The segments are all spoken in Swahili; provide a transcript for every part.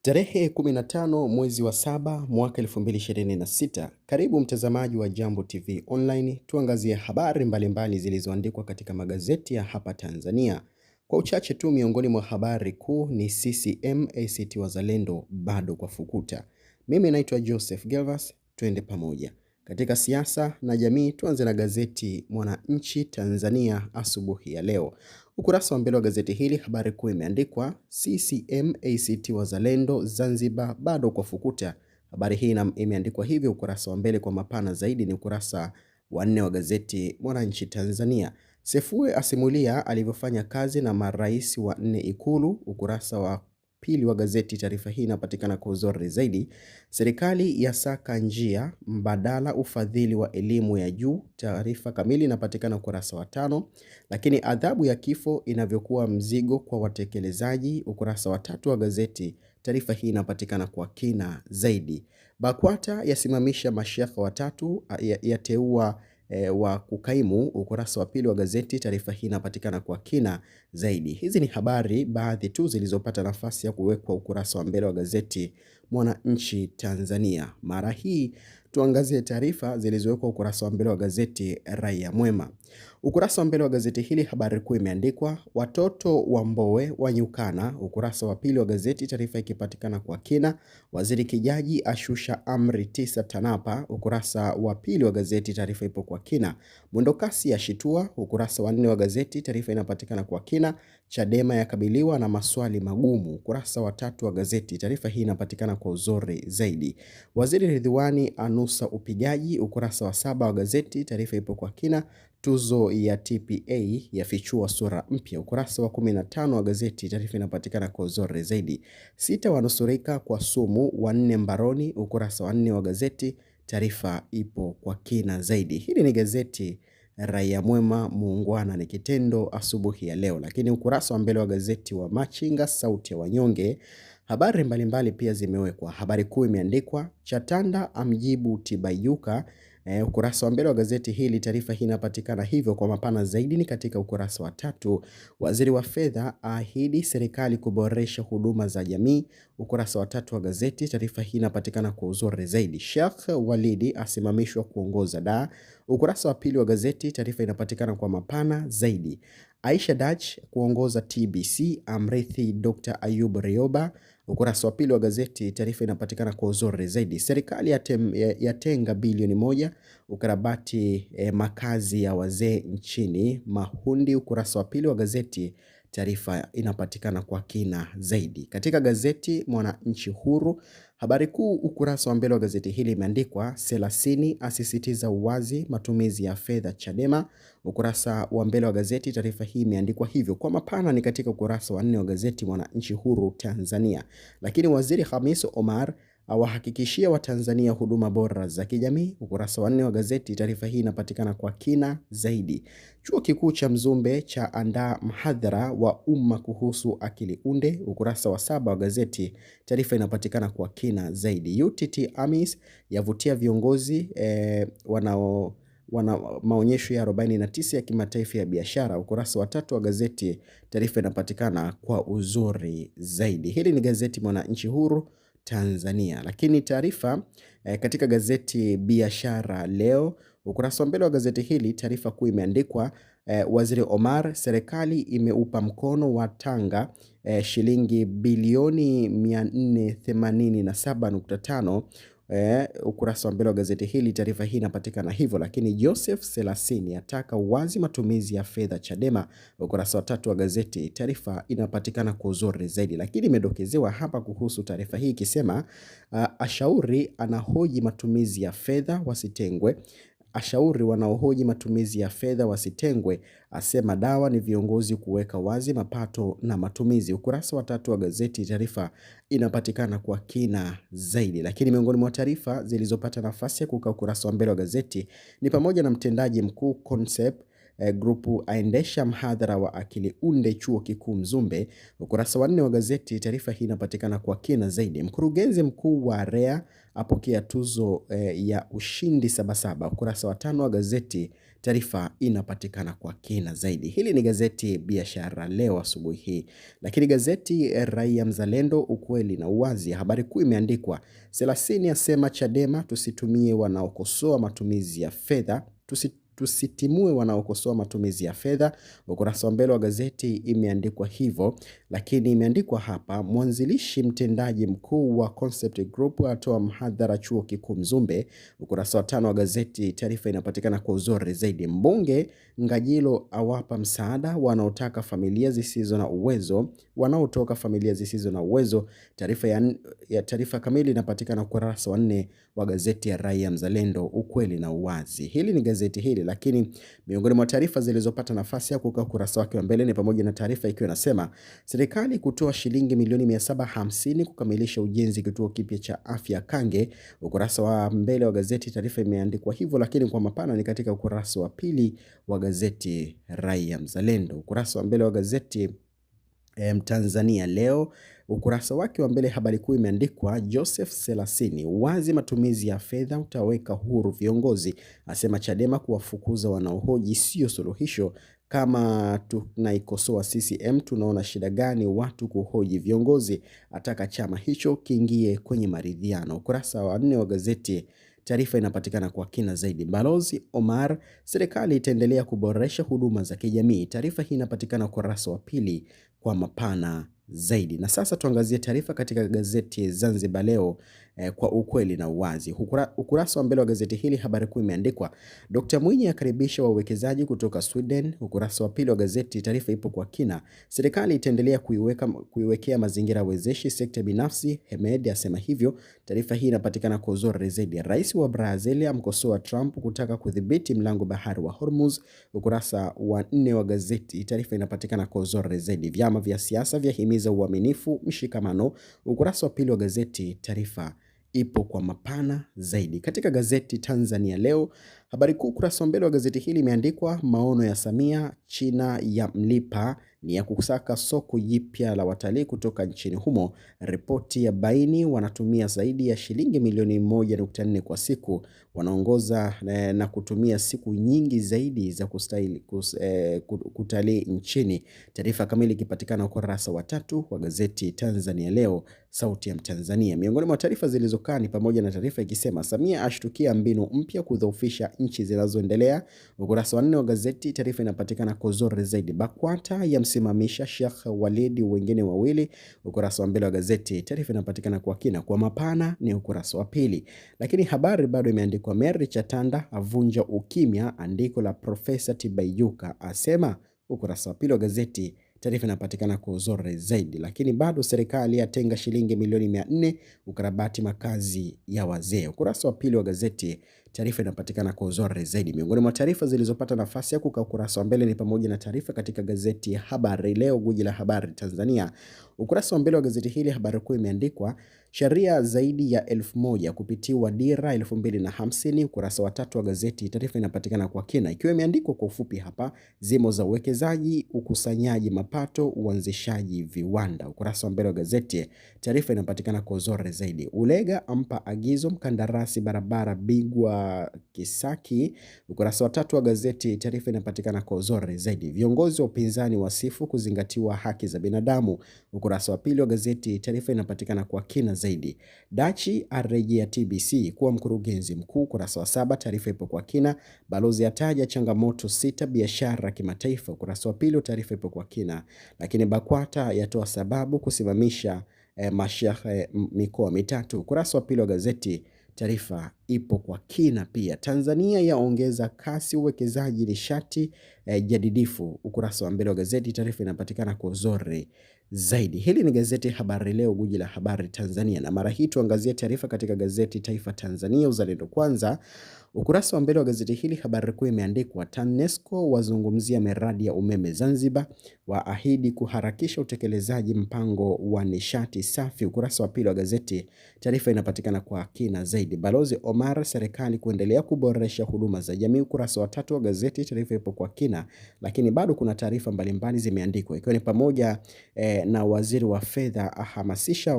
Tarehe 15 mwezi wa 7 mwaka 2026. Karibu mtazamaji wa Jambo TV Online, tuangazie habari mbalimbali zilizoandikwa katika magazeti ya hapa Tanzania. Kwa uchache tu, miongoni mwa habari kuu ni CCM ACT Wazalendo bado kwa fukuta. Mimi naitwa Joseph Gervas, twende pamoja. Katika siasa na jamii, tuanze na gazeti Mwananchi Tanzania asubuhi ya leo. Ukurasa wa mbele wa gazeti hili, habari kuu imeandikwa CCM ACT Wazalendo Zanzibar bado kwa fukuta. Habari hii imeandikwa hivyo ukurasa wa mbele. Kwa mapana zaidi ni ukurasa wa 4 wa gazeti Mwananchi Tanzania. Sefue asimulia alivyofanya kazi na marais wa 4 Ikulu. Ukurasa wa pili wa gazeti, taarifa hii inapatikana kwa uzuri zaidi. Serikali yasaka njia mbadala ufadhili wa elimu ya juu. Taarifa kamili inapatikana ukurasa wa 5. Lakini adhabu ya kifo inavyokuwa mzigo kwa watekelezaji, ukurasa wa 3 wa gazeti. Taarifa hii inapatikana kwa kina zaidi. BAKWATA yasimamisha mashekhe watatu, yateua wa kukaimu, ukurasa wa pili wa gazeti. Taarifa hii inapatikana kwa kina zaidi. Hizi ni habari baadhi tu zilizopata nafasi ya kuwekwa ukurasa wa mbele wa gazeti Mwananchi Tanzania. Mara hii tuangazie taarifa zilizowekwa ukurasa wa mbele wa gazeti Raia Mwema. Ukurasa wa mbele wa gazeti hili, habari kuu imeandikwa watoto wa Mbowe wanyukana. Ukurasa wa pili wa gazeti, taarifa ikipatikana kwa kina. Waziri Kijaji ashusha amri 9 TANAPA. Ukurasa wa pili wa gazeti, taarifa ipo kwa kina. Mwendokasi yashitua. Ukurasa wa 4 wa gazeti, taarifa inapatikana kwa kina. Chadema yakabiliwa na maswali magumu. Ukurasa wa 3 wa gazeti, taarifa hii inapatikana kwa uzuri zaidi. Waziri Ridhiwani anusa upigaji. Ukurasa wa 7 wa gazeti, taarifa ipo kwa kina. Tuzo ya TPA yafichua sura mpya. Ukurasa wa 15 wa gazeti, taarifa inapatikana kwa uzuri zaidi. 6 wanusurika kwa sumu, 4 mbaroni. Ukurasa wa 4 wa gazeti, taarifa ipo kwa kina zaidi. Hili ni gazeti Raia Mwema, muungwana ni kitendo, asubuhi ya leo. Lakini ukurasa wa mbele wa gazeti wa Machinga, sauti ya wanyonge, habari mbalimbali pia zimewekwa. Habari kuu imeandikwa Chatanda amjibu Tibaijuka. Ukurasa wa mbele wa gazeti hili, taarifa hii inapatikana hivyo. Kwa mapana zaidi ni katika ukurasa wa 3. Waziri wa fedha ahidi serikali kuboresha huduma za jamii. Ukurasa wa 3 wa gazeti, taarifa hii inapatikana kwa uzuri zaidi. Sheikh Walidi asimamishwa kuongoza da. Ukurasa wa pili wa gazeti, taarifa inapatikana kwa mapana zaidi. Aisha Dach kuongoza TBC amrithi Dr. Ayub Rioba. Ukurasa wa pili wa gazeti, taarifa inapatikana kwa uzuri zaidi. Serikali yatenga bilioni 1 ukarabati makazi ya wazee nchini Mahundi. Ukurasa wa pili wa gazeti, taarifa inapatikana kwa kina zaidi. Katika gazeti Mwananchi Huru, habari kuu ukurasa wa mbele wa gazeti hili imeandikwa Selasini asisitiza uwazi matumizi ya fedha Chadema. Ukurasa wa mbele wa gazeti, taarifa hii imeandikwa hivyo. Kwa mapana ni katika ukurasa wa 4 wa gazeti Mwananchi Huru Tanzania. Lakini Waziri Khamis Omar awahakikishia Watanzania huduma bora za kijamii. Ukurasa wa 4 wa gazeti, taarifa hii inapatikana kwa kina zaidi. Chuo Kikuu cha Mzumbe cha andaa mhadhara wa umma kuhusu akili unde. Ukurasa wa 7 wa gazeti, taarifa inapatikana kwa kina zaidi. UTT AMIS yavutia viongozi wana maonyesho ya 49 ya kimataifa ya biashara. Ukurasa wa 3 wa gazeti, taarifa inapatikana kwa uzuri zaidi. Hili ni gazeti Mwananchi Huru Tanzania. Lakini taarifa katika gazeti Biashara Leo, ukurasa wa mbele wa gazeti hili, taarifa kuu imeandikwa Waziri Omar, serikali imeupa mkono wa Tanga shilingi bilioni 487.5. Ukurasa wa mbele wa gazeti hili, taarifa hii inapatikana hivyo. Lakini Joseph Selasini ataka uwazi matumizi ya fedha Chadema. Ukurasa wa 3 wa gazeti, taarifa inapatikana kwa uzuri zaidi. Lakini imedokezewa hapa kuhusu taarifa hii ikisema ashauri anahoji matumizi ya fedha wasitengwe. Ashauri wanaohoji matumizi ya fedha wasitengwe, asema dawa ni viongozi kuweka wazi mapato na matumizi. Ukurasa wa 3 wa gazeti, taarifa inapatikana kwa kina zaidi. Lakini miongoni mwa taarifa zilizopata nafasi ya kukaa ukurasa wa mbele wa gazeti ni pamoja na mtendaji mkuu Concept Grupu aendesha mhadhara wa akili unde chuo kikuu Mzumbe. Ukurasa wa 4 wa gazeti, taarifa hii inapatikana kwa kina zaidi. Mkurugenzi mkuu wa REA apokea tuzo ya ushindi 77. Ukurasa wa 5 wa gazeti, taarifa inapatikana kwa kina zaidi. Hili ni gazeti Biashara Leo asubuhi hii. Lakini gazeti Raia Mzalendo, ukweli na uwazi, habari kuu imeandikwa 30 asema Chadema tusitumie wanaokosoa matumizi ya fedha, tusitimue wanaokosoa matumizi ya fedha. Ukurasa wa mbele wa gazeti imeandikwa hivyo, lakini imeandikwa hapa mwanzilishi mtendaji mkuu wa Concept Group atoa mhadhara chuo kikuu Mzumbe. Ukurasa wa 5 wa gazeti taarifa inapatikana kwa uzuri zaidi. Mbunge Ngajilo awapa msaada wanaotoka familia zisizo na uwezo. Taarifa kamili inapatikana ukurasa wa 4 wa gazeti ya Raia Mzalendo, ukweli na uwazi. Hili ni gazeti hili, lakini miongoni mwa taarifa zilizopata nafasi ya kukaa ukurasa wake wa mbele ni pamoja na taarifa ikiwa inasema serikali kutoa shilingi milioni 750 kukamilisha ujenzi kituo kipya cha afya Kange. Ukurasa wa mbele wa gazeti taarifa imeandikwa hivyo, lakini kwa mapana ni katika ukurasa wa pili wa gazeti Raia Mzalendo. Ukurasa wa mbele wa gazeti Tanzania Leo, ukurasa wake wa mbele habari kuu imeandikwa Joseph Selasini, wazi matumizi ya fedha utaweka huru viongozi, asema Chadema kuwafukuza wanaohoji sio suluhisho, kama tunaikosoa CCM tunaona shida gani watu kuhoji viongozi, ataka chama hicho kiingie kwenye maridhiano. Ukurasa wa 4 wa gazeti taarifa inapatikana kwa kina zaidi. Balozi Omar, serikali itaendelea kuboresha huduma za kijamii. Taarifa hii inapatikana ukurasa wa pili kwa mapana zaidi. Na sasa tuangazie taarifa katika gazeti Zanzibar Leo kwa ukweli na uwazi. Ukurasa wa mbele wa gazeti hili habari kuu imeandikwa Dr. Mwinyi akaribisha wawekezaji kutoka Sweden. Ukurasa wa pili wa gazeti taarifa ipo kwa kina. Serikali itaendelea kuiwekea mazingira wezeshi sekta binafsi, Hemed asema hivyo. Taarifa hii inapatikana kwa uzuri zaidi. Rais wa Brazil amkosoa Trump kutaka kudhibiti mlango bahari wa Hormuz. Ukurasa wa 4 wa gazeti taarifa inapatikana kwa uzuri zaidi. Vyama vya siasa vyahimiza uaminifu, mshikamano. Ukurasa wa pili wa gazeti taarifa ipo kwa mapana zaidi. Katika gazeti Tanzania Leo, habari kuu ukurasa wa mbele wa gazeti hili imeandikwa maono ya Samia China ya mlipa ni ya kusaka soko jipya la watalii kutoka nchini humo. Ripoti ya baini wanatumia zaidi ya shilingi milioni 1.4 kwa siku, wanaongoza na kutumia siku nyingi zaidi za kutalii nchini. Taarifa kamili ikipatikana ukurasa wa 3 wa gazeti Tanzania Leo, sauti ya Mtanzania. Miongoni mwa taarifa zilizokaa ni pamoja na taarifa ikisema Samia ashtukia mbinu mpya kudhoofisha nchi zinazoendelea. Ukurasa wa 4 wa gazeti taarifa inapatikana kwa uzuri zaidi. BAKWATA yamsimamisha Sheikh Walid wengine wawili. Ukurasa wa mbele wa gazeti taarifa inapatikana kwa kina kwa mapana ni ukurasa wa pili. Lakini habari bado imeandikwa Mary Chatanda avunja ukimya, andiko la Profesa Tibaijuka asema. Ukurasa wa pili wa gazeti taarifa inapatikana kwa uzuri zaidi. Lakini bado serikali yatenga shilingi milioni 400 ukarabati makazi ya wazee. Ukurasa wa pili wa gazeti taarifa inapatikana kwa uzuri zaidi. Miongoni mwa taarifa zilizopata nafasi ya kukaa ukurasa wa mbele ni pamoja na taarifa katika gazeti ya Habari Leo, gwiji la habari Tanzania. Ukurasa wa mbele wa gazeti hili habari kuu imeandikwa sheria zaidi ya 1000 kupitiwa dira 2050. Ukurasa wa 3 wa gazeti taarifa inapatikana kwa kina ikiwa imeandikwa kwa ufupi hapa zimo za uwekezaji, ukusanyaji mapato, uanzishaji viwanda. Ukurasa wa mbele wa gazeti taarifa inapatikana kwa uzuri zaidi. Ulega ampa agizo mkandarasi barabara Bigwa Kisaki. Ukurasa wa 3 wa gazeti taarifa inapatikana kwa uzuri zaidi. Viongozi wa upinzani wasifu kuzingatiwa haki za binadamu. Ukurasa wa pili wa gazeti taarifa inapatikana kwa kina zaidi. Dachi arejea TBC kuwa mkurugenzi mkuu. Ukurasa wa 7 taarifa ipo kwa kina. Balozi ataja changamoto 6 biashara kimataifa. Ukurasa wa pili taarifa ipo kwa kina. Lakini BAKWATA yatoa sababu kusimamisha mashehe mikoa mitatu. Ukurasa wa pili wa gazeti taarifa ipo kwa kina pia. Tanzania yaongeza kasi uwekezaji nishati jadidifu. Ukurasa wa mbele wa gazeti taarifa inapatikana kwa uzuri zaidi. Hili ni gazeti Habari Leo, gwiji la habari Tanzania, na mara hii tuangazie taarifa katika gazeti Taifa Tanzania, uzalendo kwanza. Ukurasa wa mbele wa gazeti hili habari kuu imeandikwa TANESCO wazungumzia miradi ya umeme Zanzibar, waahidi kuharakisha utekelezaji mpango wa nishati safi. Ukurasa wa pili wa gazeti taarifa inapatikana kwa kina zaidi. Balozi Omar, serikali kuendelea kuboresha huduma za jamii. Ukurasa wa 3 wa gazeti taarifa ipo kwa kina, lakini bado kuna taarifa mbalimbali zimeandikwa ikiwa ni pamoja na waziri wa fedha ahamasisha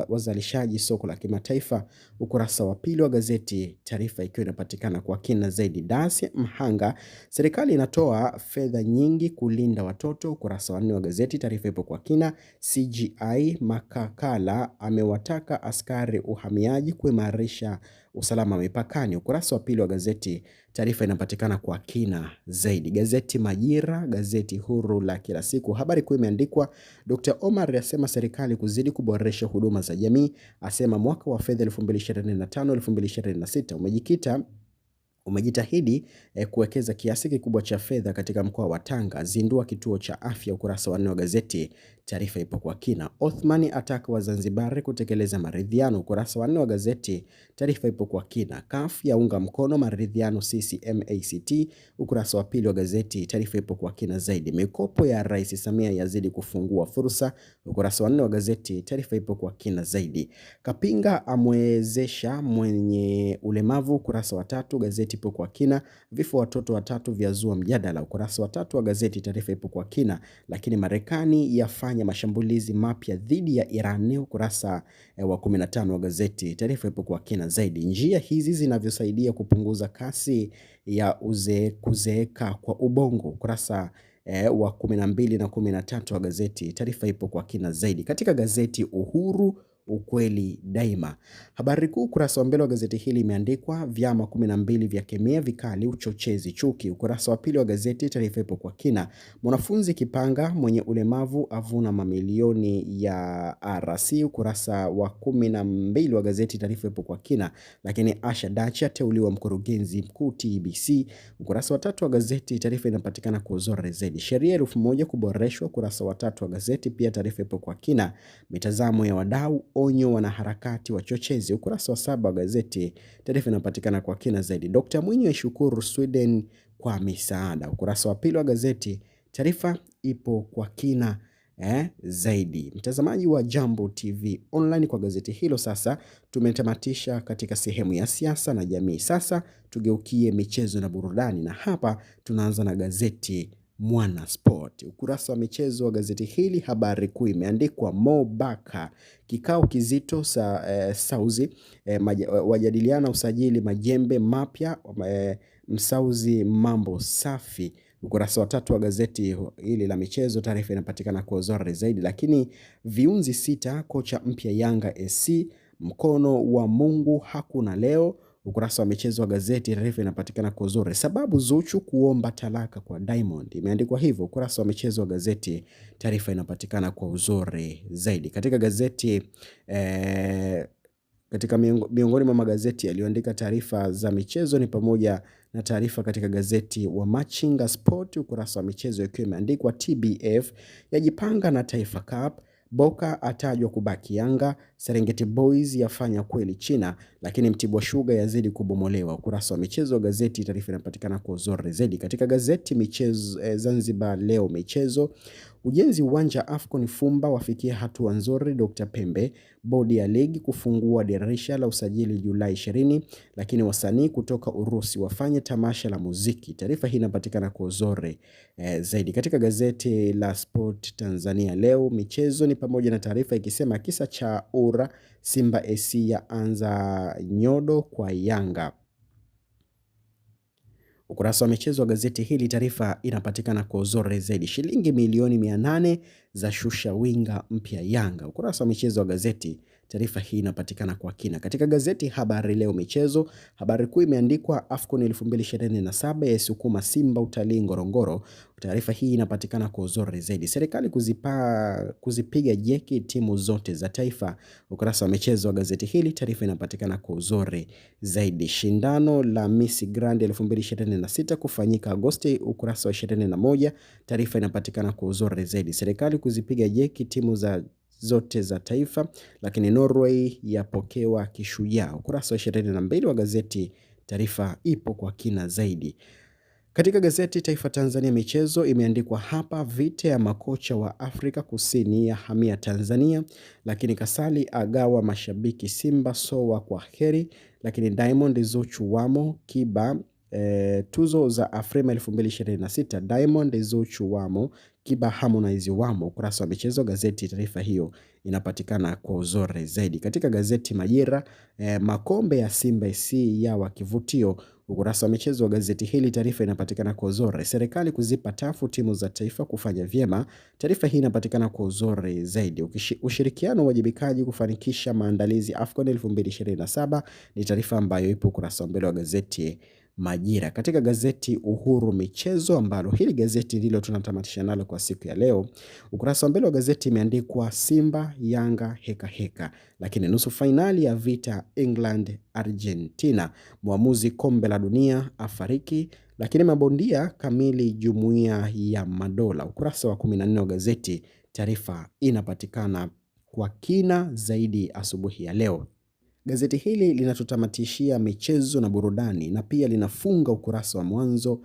wazalishaji soko la kimataifa. Ukurasa wa pili wa gazeti Taarifa ikiwa inapatikana kwa kina zaidi. Dasi Mhanga, serikali inatoa fedha nyingi kulinda watoto. Ukurasa wa 4 wa gazeti Taarifa ipo kwa kina. CGI Makakala amewataka askari uhamiaji kuimarisha usalama mipakani. Ukurasa wa pili wa gazeti Taarifa inapatikana kwa kina zaidi. Gazeti Majira, gazeti huru la kila siku, habari kuu imeandikwa Dr. Omar asema serikali kuzidi kuboresha huduma za jamii, asema mwaka wa fedha 2025-2026 umejitahidi kuwekeza kiasi kikubwa cha fedha katika mkoa wa Tanga, zindua kituo cha afya. Ukurasa wa 4 wa gazeti Taarifa ipo kwa kina. Othmani ataka Wazanzibari kutekeleza maridhiano. Ukurasa wa 4 wa gazeti Taarifa ipo kwa kina. CUF yaunga mkono maridhiano CCM ACT. Ukurasa wa pili wa gazeti Taarifa ipo kwa kina zaidi. Mikopo ya Rais Samia yazidi kufungua fursa. Ukurasa wa 4 wa gazeti Taarifa ipo kwa kina zaidi. Kapinga amwezesha mwenye ulemavu. Ukurasa wa 3 gazeti ipo kwa kina. Vifo watoto watatu vyazua mjadala. Ukurasa wa 3 wa gazeti Taarifa ipo kwa kina. Lakini Marekani yafanya mashambulizi mapya dhidi ya Iran. Ukurasa wa 15 wa gazeti Taarifa ipo kwa kina zaidi. Njia hizi zinavyosaidia kupunguza kasi ya kuzeeka kwa ubongo. Ukurasa wa 12 na 13 wa gazeti Taarifa ipo kwa kina zaidi. Katika gazeti Uhuru, ukweli daima, habari kuu ukurasa wa mbele wa gazeti hili imeandikwa vyama 12 vya kemea vikali uchochezi chuki. Ukurasa wa pili wa gazeti Taarifa ipo kwa kina. Mwanafunzi Kipanga mwenye ulemavu avuna mamilioni ya RC. Ukurasa wa 12 wa gazeti Taarifa ipo kwa kina. Lakini Asha Dachi ateuliwa mkurugenzi mkuu TBC. Ukurasa wa 3 wa gazeti Taarifa inapatikana kwa uzuri zaidi. Sheria 1000 kuboreshwa. Ukurasa wa 3 wa gazeti pia Taarifa ipo kwa kina. Mitazamo ya wadau, onyo wanaharakati wachochezi. Ukurasa wa 7 wa gazeti Taarifa inapatikana kwa kina zaidi. Dr. Mwinyi aishukuru Sweden kwa misaada. Ukurasa wa pili wa gazeti Taarifa ipo kwa kina zaidi. Mtazamaji wa Jambo TV Online, kwa gazeti hilo sasa tumetamatisha katika sehemu ya siasa na jamii. Sasa tugeukie michezo na burudani, na hapa tunaanza na gazeti Mwana Sport. Ukurasa wa michezo wa gazeti hili, habari kuu imeandikwa Mo Baka, kikao kizito Sauzi, wajadiliana usajili majembe mapya, Msauzi mambo safi. Ukurasa wa 3 wa gazeti hili la michezo, taarifa inapatikana kwa uzuri zaidi. Lakini viunzi 6 kocha mpya Yanga SC, mkono wa Mungu hakuna leo. Ukurasa wa michezo wa gazeti taarifa inapatikana kwa uzuri. Sababu Zuchu kuomba talaka kwa Diamond, imeandikwa hivyo. Ukurasa wa michezo wa gazeti taarifa inapatikana kwa uzuri zaidi. Katika gazeti katika miongoni mwa magazeti yaliyoandika taarifa za michezo ni pamoja na taarifa katika gazeti wa Machinga Sport, ukurasa wa michezo ikiwa imeandikwa TBF yajipanga na Taifa Cup, Boka atajwa kubaki Yanga, Serengeti Boys yafanya kweli China, lakini Mtibwa Sugar yazidi kubomolewa. Ukurasa wa michezo wa gazeti taarifa inapatikana kwa uzuri zaidi. Katika gazeti michezo, Zanzibar Leo michezo, ujenzi uwanja Afcon Fumba wafikia hatua nzuri Dr. Pembe, bodi ya ligi kufungua dirisha la usajili Julai 20, lakini wasanii kutoka Urusi wafanye tamasha la muziki. Taarifa hii inapatikana kwa uzuri zaidi. Katika gazeti la Sport Tanzania Leo michezo ni pamoja na taarifa ikisema kisa cha Ura, Simba AC ya anza nyodo kwa Yanga. Ukurasa wa michezo wa gazeti hili taarifa inapatikana kwa uzuri zaidi. Shilingi milioni 800 za shusha winga mpya Yanga. Ukurasa wa michezo wa gazeti taarifa hii inapatikana kwa kina. Katika gazeti Habari Leo michezo, habari kuu imeandikwa Afcon 2027 yasukuma Simba utalii Ngorongoro. Taarifa hii inapatikana kwa uzuri zaidi. Serikali kuzipiga jeki timu zote za taifa. Ukurasa wa michezo wa gazeti hili taarifa inapatikana kwa uzuri zaidi. Shindano la Miss Grand 2026 kufanyika Agosti. Ukurasa wa 21 taarifa inapatikana kwa uzuri zaidi. Serikali kuzipiga jeki timu zote za taifa, lakini Norway yapokewa kishujaa. Ukurasa wa 22 wa gazeti taarifa ipo kwa kina zaidi. Katika gazeti Taifa Tanzania michezo imeandikwa hapa vita ya makocha wa Afrika Kusini ya hamia Tanzania, lakini Kasali agawa mashabiki Simba sowa kwa heri, lakini Diamond Zuchu wamo Kiba tuzo za Afrima 2026, Diamond, Zuchu wamo, Kiba, Harmonize wamo. Ukurasa wa michezo gazeti taarifa hiyo inapatikana kwa uzuri zaidi. Katika gazeti Majira, makombe ya Simba SC yawa kivutio. Ukurasa wa michezo wa gazeti hili taarifa inapatikana kwa uzuri. Serikali kuzipa tafu timu za taifa kufanya vyema. Taarifa hii inapatikana kwa uzuri zaidi. Ushirikiano uwajibikaji kufanikisha maandalizi AFCON 2027 ni taarifa ambayo ipo ukurasa wa mbele wa gazeti Majira. Katika gazeti Uhuru michezo, ambalo hili gazeti ndilo tunatamatisha nalo kwa siku ya leo, ukurasa wa mbele wa gazeti imeandikwa Simba Yanga heka heka, lakini nusu fainali ya vita England Argentina, mwamuzi kombe la dunia afariki, lakini mabondia kamili jumuiya ya madola. Ukurasa wa 14 wa gazeti taarifa inapatikana kwa kina zaidi asubuhi ya leo. Gazeti hili linatutamatishia michezo na burudani, na pia linafunga ukurasa wa mwanzo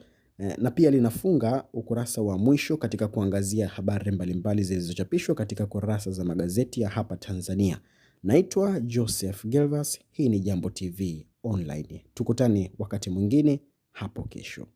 na pia linafunga ukurasa wa mwisho katika kuangazia habari mbalimbali zilizochapishwa katika kurasa za magazeti ya hapa Tanzania. Naitwa Joseph Gervas, hii ni Jambo TV Online. Tukutane wakati mwingine hapo kesho.